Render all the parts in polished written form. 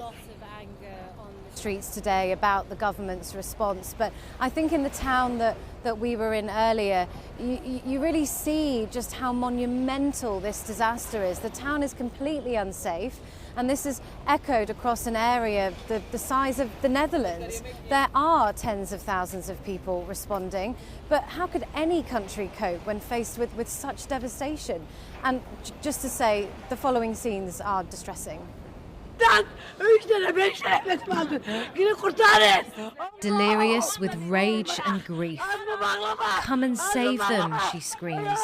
lot of anger on the streets today about the government's response, but I think in the town that we were in earlier, you really see just how monumental this disaster is. The town is completely unsafe, and this is echoed across an area the size of the Netherlands. There are tens of thousands of people responding, but how could any country cope when faced with such devastation? And just to say, the following scenes are distressing. Delirious with rage and grief. "Come and save them," she screams.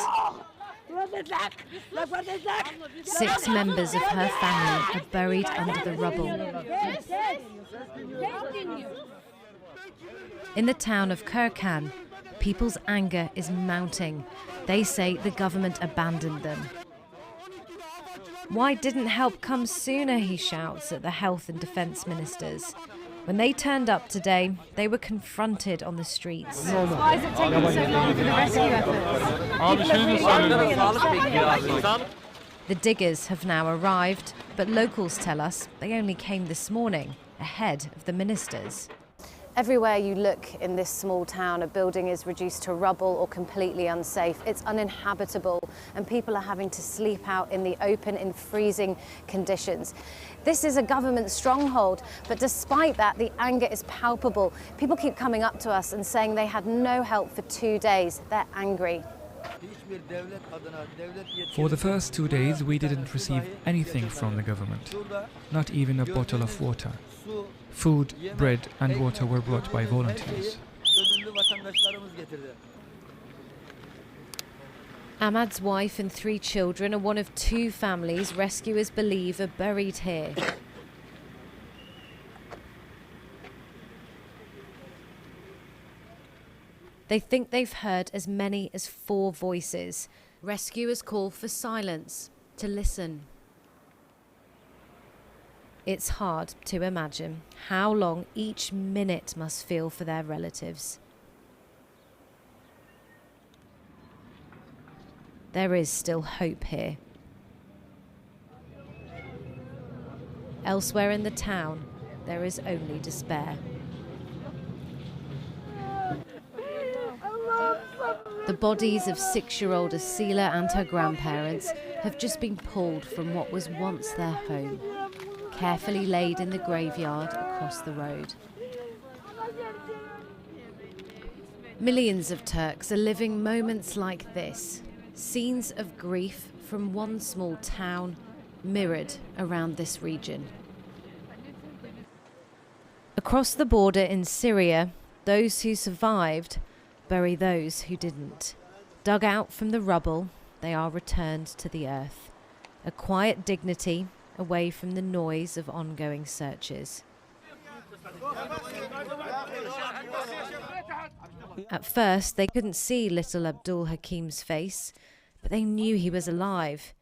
6 members of her family are buried under the rubble. In the town of Kirikhan, people's anger is mounting. They say the government abandoned them. "Why didn't help come sooner?" he shouts at the health and defence ministers. When they turned up today, they were confronted on the streets. Why is it taking so long for the rescue efforts? The diggers have now arrived, but locals tell us they only came this morning, ahead of the ministers. Everywhere you look in this small town, a building is reduced to rubble or completely unsafe. It's uninhabitable, and people are having to sleep out in the open in freezing conditions. This is a government stronghold, but despite that, the anger is palpable. People keep coming up to us and saying they had no help for 2 days. They're angry. For the first 2 days, we didn't receive anything from the government, not even a bottle of water. Food, bread and water were brought by volunteers. Ahmad's wife and 3 children are one of 2 families rescuers believe are buried here. They think they've heard as many as 4 voices. Rescuers call for silence, to listen. It's hard to imagine how long each minute must feel for their relatives. There is still hope here. Elsewhere in the town, there is only despair. The bodies of 6-year-old Asila and her grandparents have just been pulled from what was once their home, carefully laid in the graveyard across the road. Millions of Turks are living moments like this, scenes of grief from one small town mirrored around this region. Across the border in Syria, those who survived bury those who didn't. Dug out from the rubble, they are returned to the earth, a quiet dignity away from the noise of ongoing searches. At first, they couldn't see little Abdul Hakim's face, but they knew he was alive.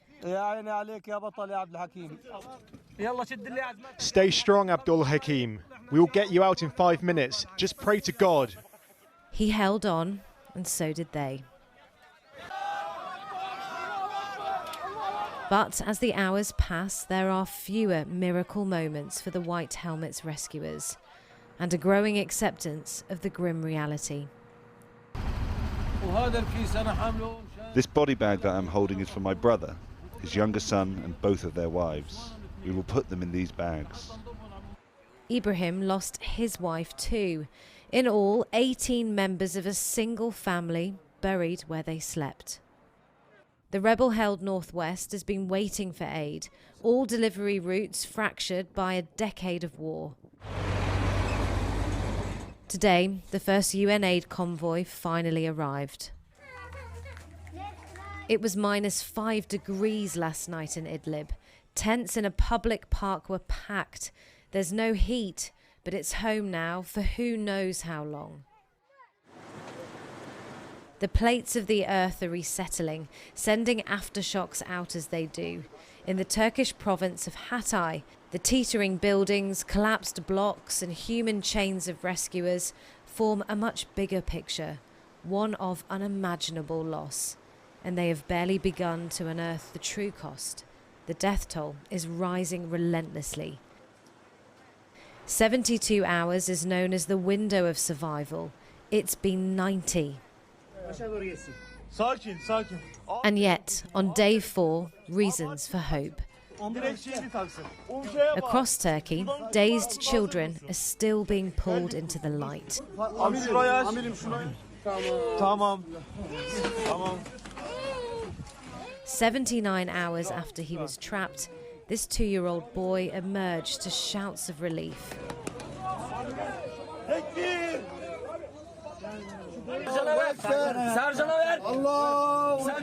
Stay strong, Abdul Hakim. We will get you out in 5 minutes. Just pray to God. He held on, and so did they. But as the hours pass, there are fewer miracle moments for the White Helmets rescuers, and a growing acceptance of the grim reality. This body bag that I'm holding is for my brother, his younger son and both of their wives. We will put them in these bags. Ibrahim lost his wife too. In all, 18 members of a single family buried where they slept. The rebel-held northwest has been waiting for aid, all delivery routes fractured by a decade of war. Today, the first UN aid convoy finally arrived. It was -5 degrees last night in Idlib. Tents in a public park were packed. There's no heat, but it's home now for who knows how long. The plates of the earth are resettling, sending aftershocks out as they do. In the Turkish province of Hatay, the teetering buildings, collapsed blocks and human chains of rescuers form a much bigger picture, one of unimaginable loss. And they have barely begun to unearth the true cost. The death toll is rising relentlessly. 72 hours is known as the window of survival. It's been 90. And yet, on day 4, reasons for hope. Across Turkey, dazed children are still being pulled into the light. 79 hours after he was trapped, this 2-year-old boy emerged to shouts of relief.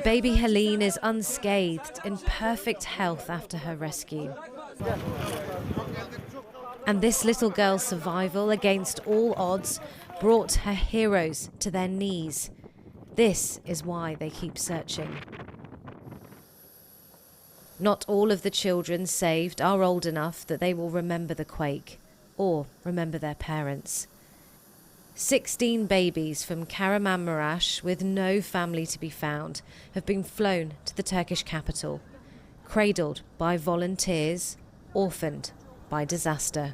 Baby Helene is unscathed, in perfect health after her rescue. And this little girl's survival against all odds brought her heroes to their knees. This is why they keep searching. Not all of the children saved are old enough that they will remember the quake or remember their parents. 16 babies from Kahramanmaraş with no family to be found have been flown to the Turkish capital, cradled by volunteers, orphaned by disaster.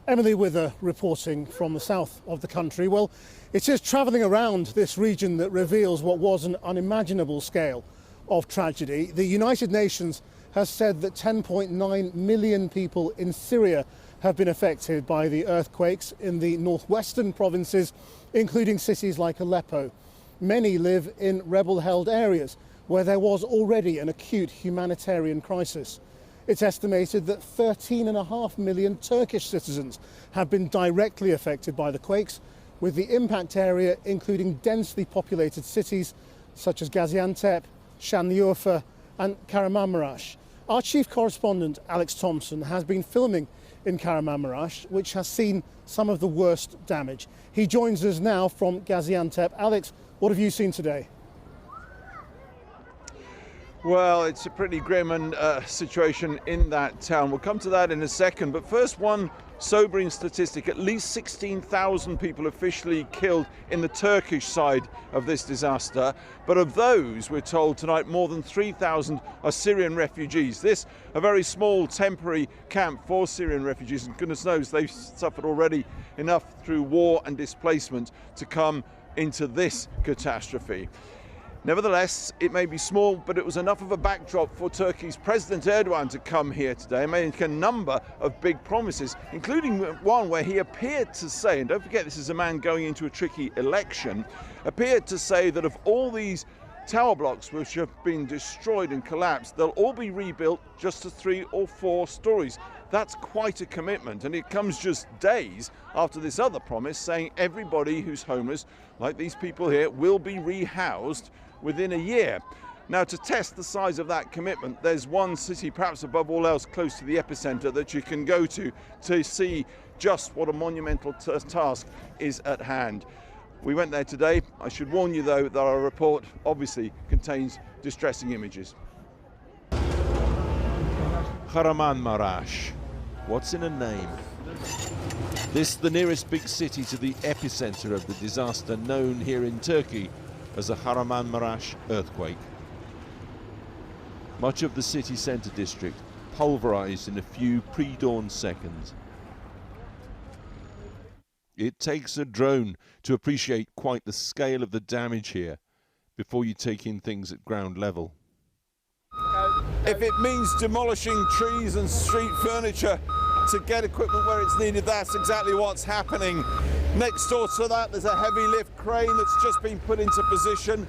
Emily Wither reporting from the south of the country. Well, it is travelling around this region that reveals what was an unimaginable scale of tragedy. The United Nations has said that 10.9 million people in Syria have been affected by the earthquakes in the northwestern provinces, including cities like Aleppo. Many live in rebel-held areas where there was already an acute humanitarian crisis. It's estimated that 13.5 million Turkish citizens have been directly affected by the quakes, with the impact area including densely populated cities such as Gaziantep, Şanlıurfa and Kahramanmaraş. Our chief correspondent, Alex Thompson, has been filming in Kahramanmaraş, which has seen some of the worst damage. He joins us now from Gaziantep. Alex, what have you seen today? Well, it's a pretty grim situation in that town. We'll come to that in a second. But first, one sobering statistic. At least 16,000 people officially killed in the Turkish side of this disaster. But of those, we're told tonight, more than 3,000 are Syrian refugees. This, a very small temporary camp for Syrian refugees. And goodness knows they've suffered already enough through war and displacement to come into this catastrophe. Nevertheless, it may be small, but it was enough of a backdrop for Turkey's President Erdogan to come here today and make a number of big promises, including one where he appeared to say, and don't forget this is a man going into a tricky election, appeared to say that of all these tower blocks which have been destroyed and collapsed, they'll all be rebuilt just to 3 or 4 stories. That's quite a commitment, and it comes just days after this other promise saying everybody who's homeless, like these people here, will be rehoused within a year. Now, to test the size of that commitment, there's one city, perhaps above all else, close to the epicenter that you can go to see just what a monumental task is at hand. We went there today. I should warn you, though, that our report obviously contains distressing images. Kahramanmaraş. What's in a name? This the nearest big city to the epicenter of the disaster known here in Turkey as the Kahramanmaraş earthquake. Much of the city centre district pulverised in a few pre-dawn seconds. It takes a drone to appreciate quite the scale of the damage here before you take in things at ground level. If it means demolishing trees and street furniture to get equipment where it's needed, that's exactly what's happening. Next door to that, there's a heavy lift crane that's just been put into position.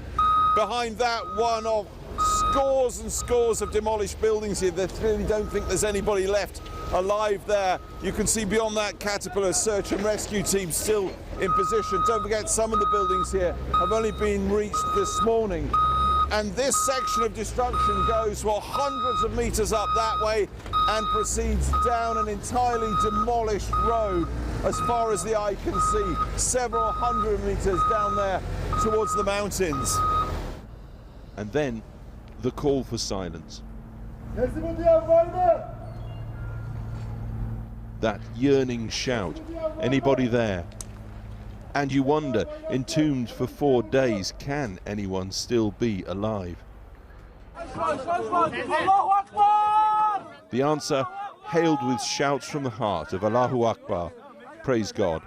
Behind that, one of scores and scores of demolished buildings here. They clearly don't think there's anybody left alive there. You can see beyond that Caterpillar search and rescue team still in position. Don't forget, some of the buildings here have only been reached this morning. And this section of destruction goes, well, hundreds of meters up that way and proceeds down an entirely demolished road as far as the eye can see, several hundred meters down there towards the mountains. And then the call for silence. That yearning shout, anybody there? And you wonder, entombed for 4 days, can anyone still be alive? The answer, hailed with shouts from the heart of Allahu Akbar, praise God.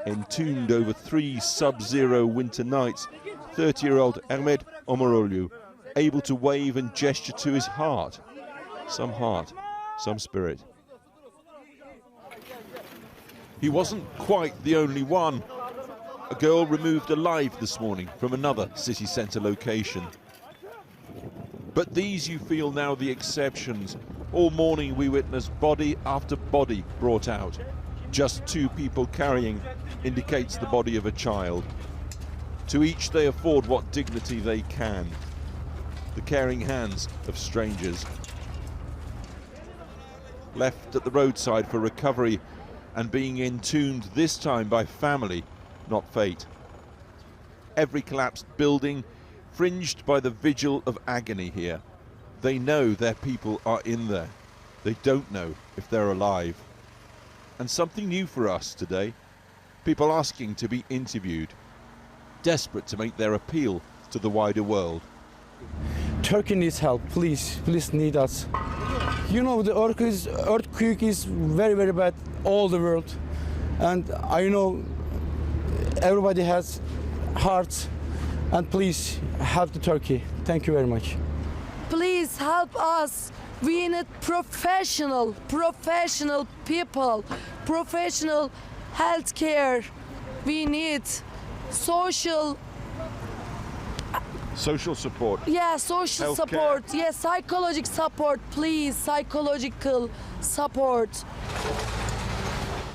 Entombed over 3 sub-zero winter nights, 30-year-old Ahmed Omaroglu, able to wave and gesture to his heart, some spirit. He wasn't quite the only one. A girl removed alive this morning from another city centre location. But these, you feel, now the exceptions. All morning we witnessed body after body brought out. Just 2 people carrying indicates the body of a child. To each they afford what dignity they can. The caring hands of strangers. Left at the roadside for recovery and being entombed this time by family, not fate. Every collapsed building fringed by the vigil of agony here. They know their people are in there. They don't know if they're alive. And something new for us today, people asking to be interviewed, desperate to make their appeal to the wider world. Turkey needs help, please need us. You know, the earthquake is very, very bad all the world. And I know everybody has hearts, and please help the Turkey. Thank you very much. Please help us. We need professional people, professional healthcare. We need social support. Yeah, social Healthcare. support. Yeah, psychological support, please. Psychological support.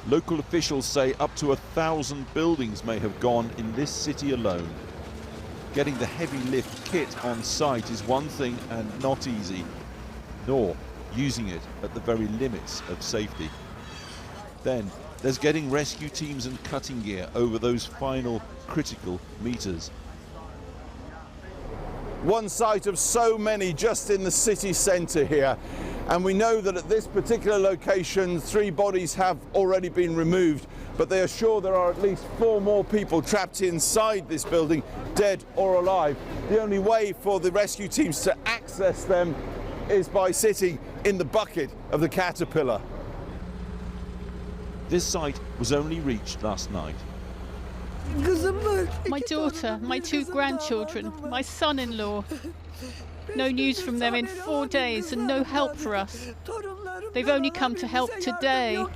Local officials say up to 1,000 buildings may have gone in this city alone. Getting the heavy lift kit on site is one thing and not easy, nor using it at the very limits of safety. Then there's getting rescue teams and cutting gear over those final critical meters. One site of so many just in the city centre here, and we know that at this particular location 3 bodies have already been removed, but they are sure there are at least 4 more people trapped inside this building, dead or alive. The only way for the rescue teams to access them is by sitting in the bucket of the caterpillar. This site was only reached last night. My daughter, my 2 grandchildren, my son-in-law. No news from them in 4 days and no help for us. They've only come to help today. In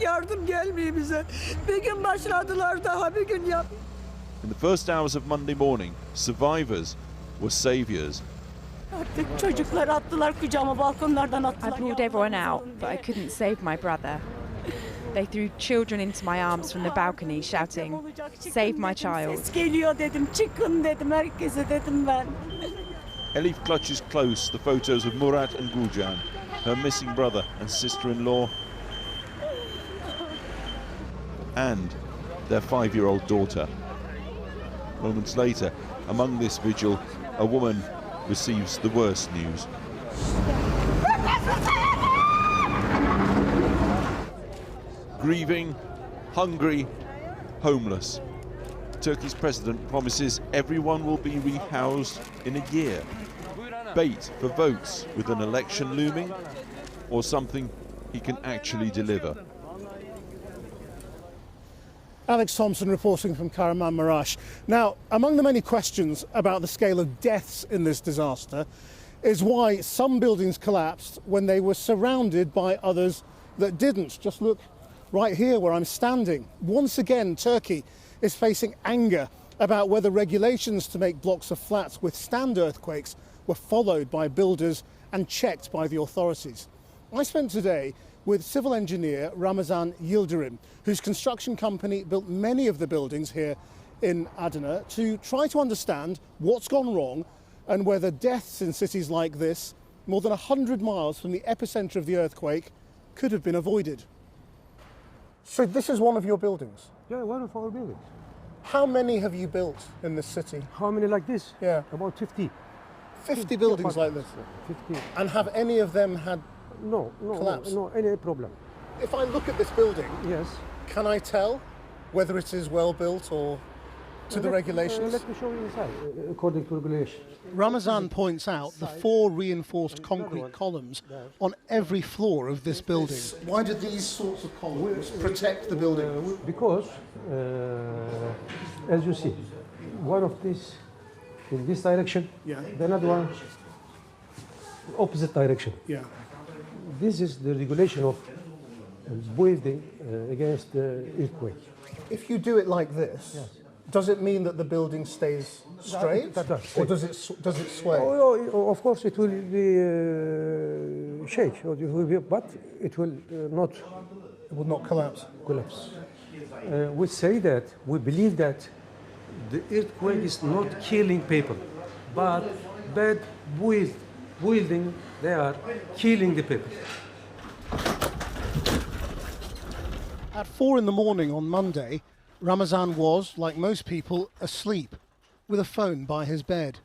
the first hours of Monday morning, survivors were saviours. I pulled everyone out, but I couldn't save my brother. They threw children into my arms from the balcony, shouting, "Save my child." Elif clutches close the photos of Murat and Gulcan, her missing brother and sister-in-law, and their 5-year-old daughter. Moments later, among this vigil, a woman receives the worst news. Grieving, hungry, homeless. Turkey's president promises everyone will be rehoused in a year. Bait for votes with an election looming, or something he can actually deliver. Alex Thompson reporting from Kahramanmaraş. Now, among the many questions about the scale of deaths in this disaster is why some buildings collapsed when they were surrounded by others that didn't. Just look right here where I'm standing. Once again, Turkey is facing anger about whether regulations to make blocks of flats withstand earthquakes were followed by builders and checked by the authorities. I spent today with civil engineer Ramazan Yildirim, whose construction company built many of the buildings here in Adana, to try to understand what's gone wrong and whether deaths in cities like this, more than 100 miles from the epicenter of the earthquake, could have been avoided. So this is one of your buildings? Yeah, one of our buildings. How many have you built in this city? How many like this? Yeah. About 50. 50 buildings like this? 50. And have any of them had collapse? No, any problem. If I look at this building, yes, can I tell whether it is well built or to the regulations? Let me show you inside, according to regulation. Ramazan points out the 4 reinforced concrete columns on every floor of this building. Why do these sorts of columns protect the building? Because, as you see, one of these in this direction, the another one opposite direction. Yeah. This is the regulation of building against earthquake. If you do it like this, does it mean that the building stays straight, or does it sway? Oh, of course, it will be shake, but it will not. It will not collapse. We say that we believe that the earthquake is not killing people, but bad building, they are killing the people. At 4 in the morning on Monday, Ramazan was, like most people, asleep with a phone by his bed.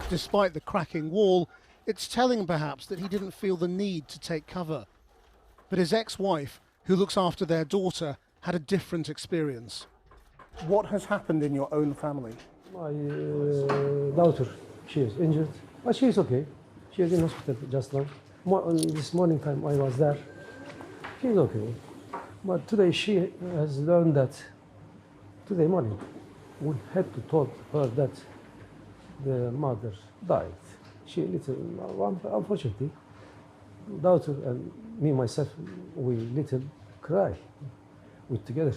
Despite the cracking wall, it's telling perhaps that he didn't feel the need to take cover. But his ex-wife, who looks after their daughter, had a different experience. What has happened in your own family? My daughter, she is injured, but she is okay. She is in hospital just now. This morning time I was there. She is okay. But today she has learned that today morning we had to tell her that the mother died. She unfortunately, daughter and me myself, we little cry with together.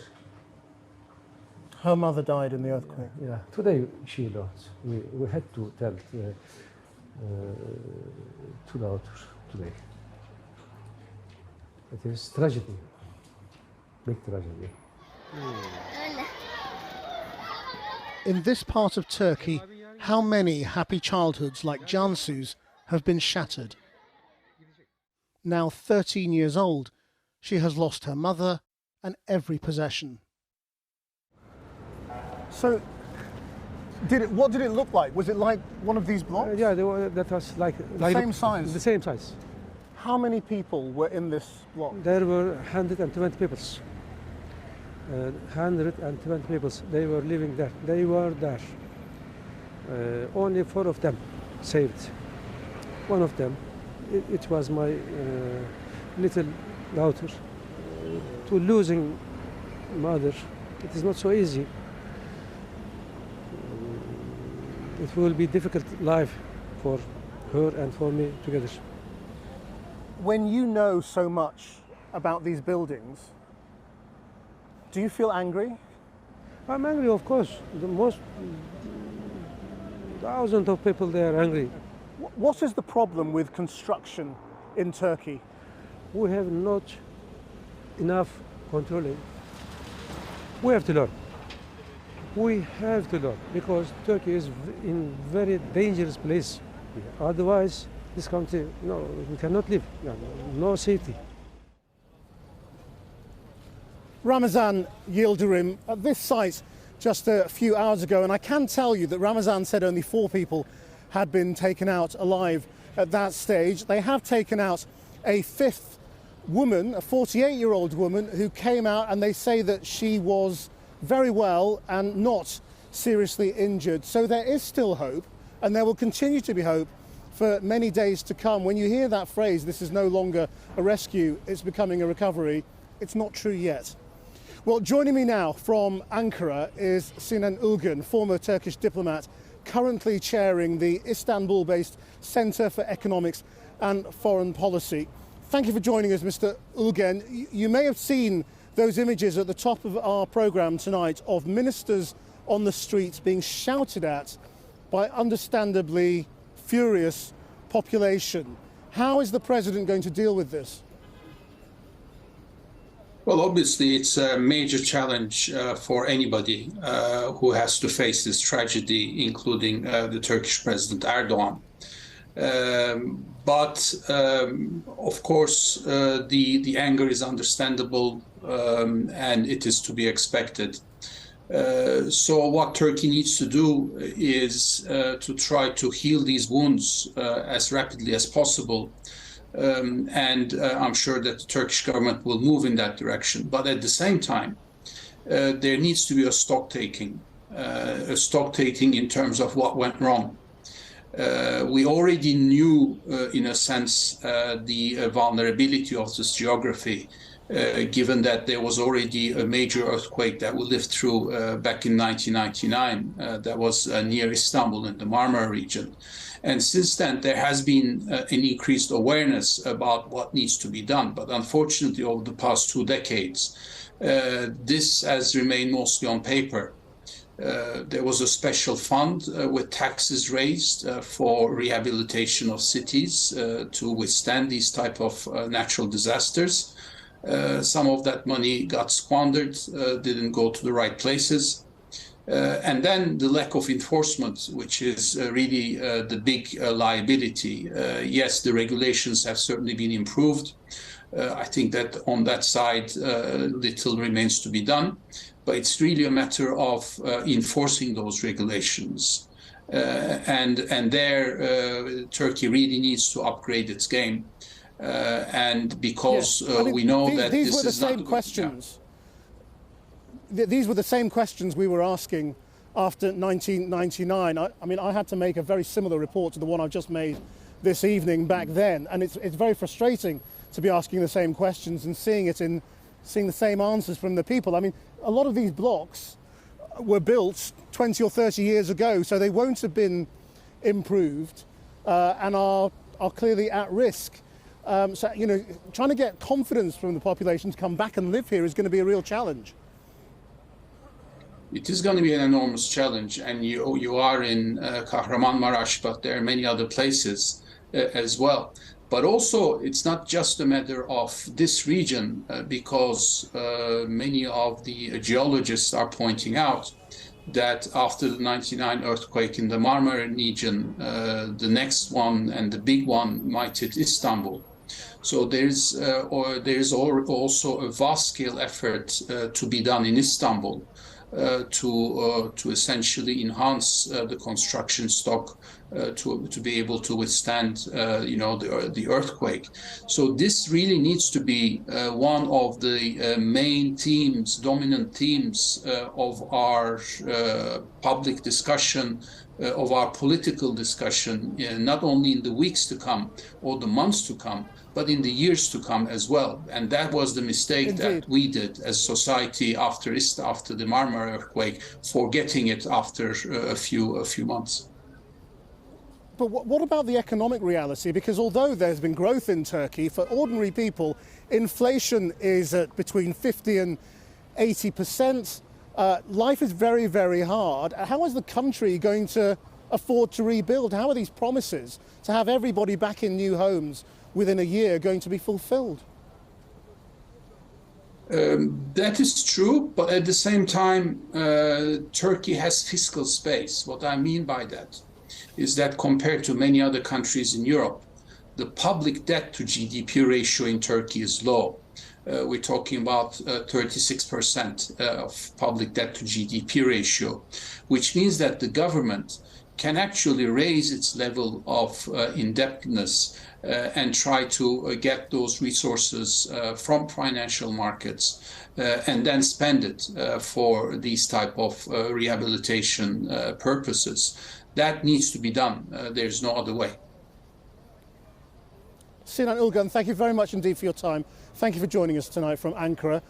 Her mother died in the earthquake? Yeah, today she died. We had to tell two daughters today. It is tragedy, big tragedy. In this part of Turkey, how many happy childhoods like Cansu's have been shattered? Now 13 years old, she has lost her mother and every possession. So, what did it look like? Was it like one of these blocks? Yeah, that was like same size? The same size. How many people were in this block? There were 120 people. 120 people. They were living there. They were there. Only 4 of them saved. One of them, it was my little daughter. To losing mother, it is not so easy. It will be difficult life for her and for me together. When you know so much about these buildings, do you feel angry? I'm angry, of course. The most thousands of people there are angry. What is the problem with construction in Turkey? We have not enough controlling. We have to learn. We have to learn because Turkey is in very dangerous place. Otherwise, this country, no, we cannot live. No safety. Ramazan Yildirim at this site just a few hours ago, and I can tell you that Ramazan said only 4 people had been taken out alive at that stage. They have taken out a 5th woman, a 48-year-old woman, who came out, and they say that she was very well and not seriously injured. So there is still hope, and there will continue to be hope for many days to come. When you hear that phrase, this is no longer a rescue, it's becoming a recovery, it's not true yet. Well, joining me now from Ankara is Sinan Ulgen, former Turkish diplomat, currently chairing the Istanbul-based Centre for Economics and Foreign Policy. Thank you for joining us, Mr. Ulgen. You may have seen those images at the top of our programme tonight of ministers on the streets being shouted at by understandably furious population. How is the President going to deal with this? Well, obviously, it's a major challenge for anybody who has to face this tragedy, including the Turkish President Erdogan. But of course, the anger is understandable and it is to be expected. So what Turkey needs to do is to try to heal these wounds as rapidly as possible. And I'm sure that the Turkish government will move in that direction. But at the same time, there needs to be a stock taking in terms of what went wrong. We already knew, in a sense, the vulnerability of this geography, given that there was already a major earthquake that we lived through back in 1999 that was near Istanbul in the Marmara region. And since then, there has been an increased awareness about what needs to be done. But unfortunately, over the past 2 decades, this has remained mostly on paper. There was a special fund with taxes raised for rehabilitation of cities to withstand these type of natural disasters. Some of that money got squandered, didn't go to the right places. And then the lack of enforcement, which is really the big liability. Yes, the regulations have certainly been improved. I think that on that side, little remains to be done. But it's really a matter of enforcing those regulations. And there, Turkey really needs to upgrade its game. And because we know that these this were the is same not questions. These were the same questions we were asking after 1999. I mean, I had to make a very similar report to the one I've just made this evening back then, and it's very frustrating to be asking the same questions and seeing the same answers from the people. I mean, a lot of these blocks were built 20 or 30 years ago, so they won't have been improved and are clearly at risk. So, you know, trying to get confidence from the population to come back and live here is going to be a real challenge. It is going to be an enormous challenge, and you are in Kahramanmaraş, but there are many other places as well. But also, it's not just a matter of this region, because many of the geologists are pointing out that after the 99 earthquake in the Marmara region, the next one and the big one might hit Istanbul. So there's also a vast-scale effort to be done in Istanbul to essentially enhance the construction stock to be able to withstand the earthquake. So this really needs to be one of the main themes, dominant themes of our public discussion, of our political discussion, not only in the weeks to come or the months to come, but in the years to come as well. And that was the mistake Indeed. that we did as society after the Marmara earthquake, forgetting it after a few months. But what about the economic reality? Because although there's been growth in Turkey, for ordinary people, inflation is at between 50 and 80%. Life is very, very hard. How is the country going to afford to rebuild? How are these promises to have everybody back in new homes within a year going to be fulfilled? That is true, but at the same time, Turkey has fiscal space. What I mean by that is that compared to many other countries in Europe, the public debt to GDP ratio in Turkey is low. We're talking about 36% of public debt to GDP ratio, which means that the government can actually raise its level of indebtedness and try to get those resources from financial markets and then spend it for these type of rehabilitation purposes. That needs to be done. There's no other way. Sinan Ilgan, thank you very much indeed for your time. Thank you for joining us tonight from Ankara.